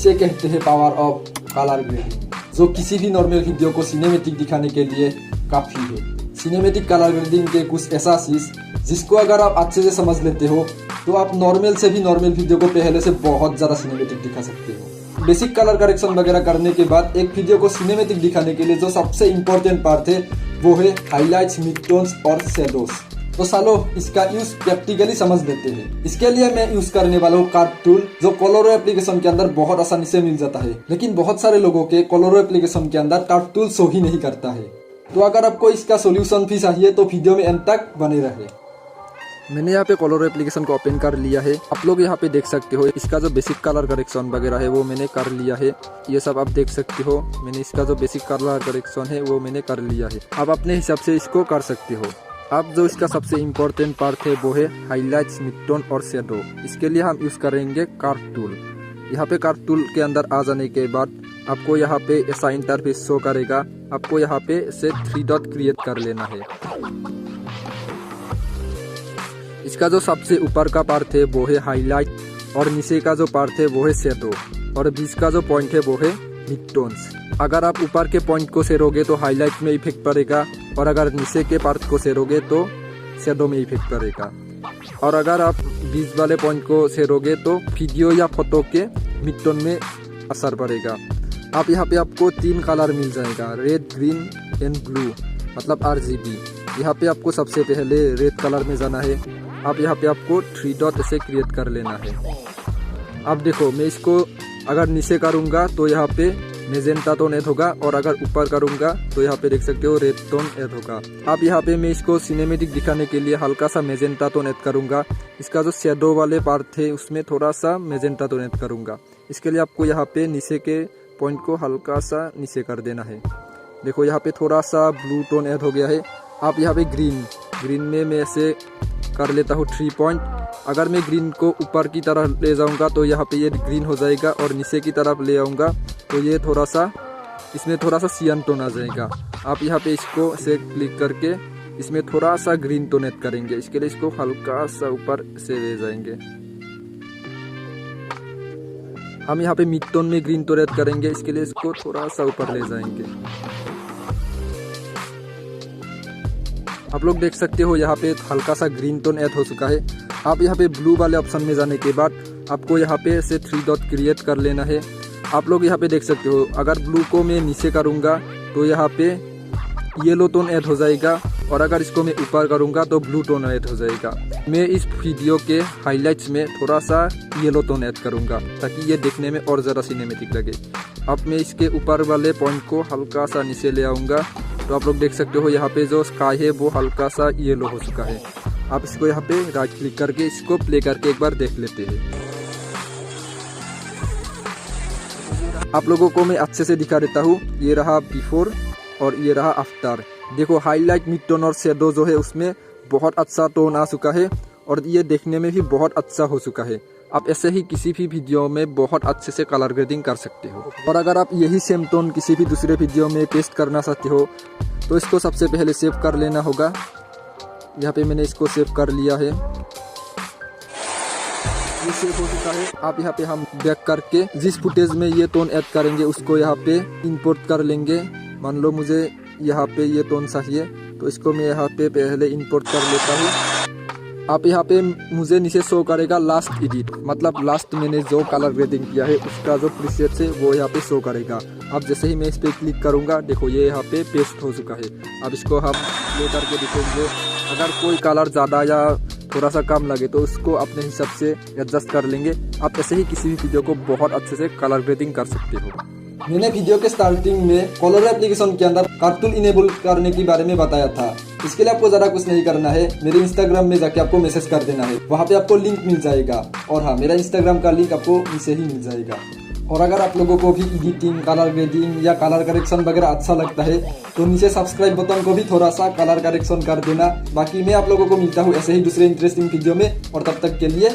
इसे कहते हैं पावर ऑफ कलर ग्रेडिंग, जो किसी भी नॉर्मल वीडियो को सिनेमेटिक दिखाने के लिए काफ़ी है। सिनेमेटिक कलर ग्रेडिंग के कुछ ऐसा चीज जिसको अगर आप अच्छे से समझ लेते हो तो आप नॉर्मल से भी नॉर्मल वीडियो को पहले से बहुत ज़्यादा सिनेमेटिक दिखा सकते हो। बेसिक कलर करेक्शन वगैरह करने के बाद एक वीडियो को सिनेमेटिक दिखाने के लिए जो सबसे इम्पोर्टेंट पार्ट है वो है हाईलाइट्स, मिड टोन्स और शैडोज। तो चलो इसका यूज प्रैक्टिकली समझ लेते हैं। इसके लिए मैं यूज करने वाला हूँ कार्व टूल, जो कोलोरो एप्लीकेशन के अंदर बहुत आसानी से मिल जाता है। लेकिन बहुत सारे लोगों के कोलोरो एप्लीकेशन के अंदर कार्व टूल शो ही नहीं करता है। तो अगर आपको इसका सोल्यूशन भी चाहिए तो वीडियो में एंड तक बने रहे। मैंने यहाँ पे कोलोरो एप्लीकेशन को ओपन कर लिया है। आप लोग यहाँ पे देख सकते हो इसका जो बेसिक कलर करेक्शन वगैरह है वो मैंने कर लिया है। ये सब आप देख सकते हो, मैंने इसका जो बेसिक कलर करेक्शन है वो मैंने कर लिया है। आप अपने हिसाब से इसको कर सकते हो। अब जो इसका सबसे इम्पोर्टेंट पार्ट है वो है हाईलाइट्स, मिड टोन और शैडो। इसके लिए हम यूज करेंगे कार्व टूल। यहाँ पे कार्व टूल के अंदर आ जाने के बाद आपको यहाँ पे ऐसा इंटरफेस शो करेगा। आपको यहाँ पे से 3 डॉट क्रिएट कर लेना है। इसका जो सबसे ऊपर का पार्ट है वो है हाईलाइट और नीचे का जो पार्ट है वो है शैडो और बीच का जो पॉइंट है वो है मिड टोन्स। अगर आप ऊपर के पॉइंट को सेरोगे तो हाईलाइट में इफेक्ट पड़ेगा और अगर नीचे के पार्ट को सेरोगे तो शैडो में इफेक्ट पड़ेगा। और अगर आप बीच वाले पॉइंट को सेरोगे तो वीडियो या फोटो के मिड टोन में असर पड़ेगा। आप यहाँ पे आपको 3 कलर मिल जाएगा, रेड, ग्रीन एंड ब्लू, मतलब RGB। यहाँ पे आपको सबसे पहले रेड कलर में जाना है। अब यहाँ पे आपको 3 डॉट ऐसे क्रिएट कर लेना है। अब देखो मैं इसको अगर नीचे करूँगा तो यहाँ पे मेजेंटा टोन ऐड होगा और अगर ऊपर करूँगा तो यहाँ पे देख सकते हो रेड टोन ऐड होगा। अब यहाँ पे मैं इसको सिनेमेटिक दिखाने के लिए हल्का सा मेजेंटा टोन ऐड करूँगा। इसका जो शैडो वाले पार्ट थे उसमें थोड़ा सा मेजेंटा टोन ऐड करूँगा। इसके लिए आपको यहाँ पे नीचे के पॉइंट को हल्का सा नीचे कर देना है। देखो यहाँ पे थोड़ा सा ब्लू टोन ऐड हो गया है। आप यहाँ पे ग्रीन में मैं ऐसे कर लेता हूँ 3 पॉइंट। अगर मैं ग्रीन को ऊपर की तरफ ले जाऊंगा तो यहाँ पे ये ग्रीन हो जाएगा और नीचे की तरफ ले आऊँगा तो ये थोड़ा सा इसमें थोड़ा सा सियान टोन आ जाएगा। आप यहाँ पे इसको से क्लिक करके इसमें थोड़ा सा ग्रीन टोन ऐड करेंगे। इसके लिए इसको हल्का सा ऊपर से ले जाएंगे। हम यहाँ पे मिड टोन में ग्रीन टोन ऐड करेंगे। इसके लिए इसको थोड़ा सा ऊपर ले जाएंगे। आप लोग देख सकते हो यहाँ पे हल्का सा ग्रीन टोन ऐड हो चुका है। आप यहाँ पे ब्लू वाले ऑप्शन में जाने के बाद आपको यहाँ पे से 3 डॉट क्रिएट कर लेना है। आप लोग यहाँ पे देख सकते हो अगर ब्लू को मैं नीचे करूँगा तो यहाँ पे येलो टोन ऐड हो जाएगा और अगर इसको मैं ऊपर करूँगा तो ब्लू टोन ऐड हो जाएगा। मैं इस वीडियो के हाईलाइट्स में थोड़ा सा येलो टोन ऐड करूँगा ताकि ये देखने में और ज़्यादा सिनेमेटिक लगे। अब मैं इसके ऊपर वाले पॉइंट को हल्का सा नीचे ले आऊँगा तो आप लोग देख सकते हो यहाँ पे जो स्काई है वो हल्का सा येलो हो चुका है। आप इसको यहाँ पे राइट क्लिक करके इसको प्ले करके एक बार देख लेते हैं। आप लोगों को मैं अच्छे से दिखा देता हूँ। ये रहा बिफोर और ये रहा आफ्टर। देखो हाईलाइट, मिड टोन और शैडो जो है उसमें बहुत अच्छा टोन आ चुका है और ये देखने में भी बहुत अच्छा हो चुका है। आप ऐसे ही किसी भी वीडियो में बहुत अच्छे से कलर ग्रेडिंग कर सकते हो। और अगर आप यही सेम टोन किसी भी दूसरे वीडियो में पेस्ट करना चाहते हो तो इसको सबसे पहले सेव कर लेना होगा। यहाँ पे मैंने इसको सेव कर लिया है। ये सेव हो चुका है। आप यहाँ पे हम बैक करके जिस फुटेज में ये टोन ऐड करेंगे उसको यहाँ पे इंपोर्ट कर लेंगे। मान लो मुझे यहाँ पे ये टोन चाहिए तो इसको मैं यहाँ पे पहले इंपोर्ट कर लेता हूँ। आप यहाँ पे मुझे नीचे शो करेगा लास्ट एडिट, मतलब लास्ट मैंने जो कलर ग्रेडिंग किया है उसका जो प्रीसेट है वो यहाँ पे शो करेगा। अब जैसे ही मैं इस पर क्लिक करूँगा देखो ये यहाँ पे पेस्ट हो चुका है। अब इसको हम प्ले करके दिखेंगे। अगर कोई कलर ज़्यादा या थोड़ा सा कम लगे तो उसको अपने हिसाब से एडजस्ट कर लेंगे। आप ऐसे ही किसी भी वीडियो को बहुत अच्छे से कलर ग्रेडिंग कर सकते हो। मैंने वीडियो के स्टार्टिंग में कोलोरो एप्लीकेशन के अंदर कार्व टूल इनेबल करने के बारे में बताया था। इसके लिए आपको ज़्यादा कुछ नहीं करना है, मेरे इंस्टाग्राम में जाके आपको मैसेज कर देना है। वहाँ पे आपको लिंक मिल जाएगा और हाँ, मेरा इंस्टाग्राम का लिंक आपको नीचे ही मिल जाएगा। और अगर आप लोगों को भी एडिटिंग, कलर ग्रेडिंग या कलर करेक्शन वगैरह अच्छा लगता है तो नीचे सब्सक्राइब बटन को भी थोड़ा सा कलर करेक्शन कर देना। बाकी मैं आप लोगों को मिलता हूँ ऐसे ही दूसरे इंटरेस्टिंग वीडियो में और तब तक के लिए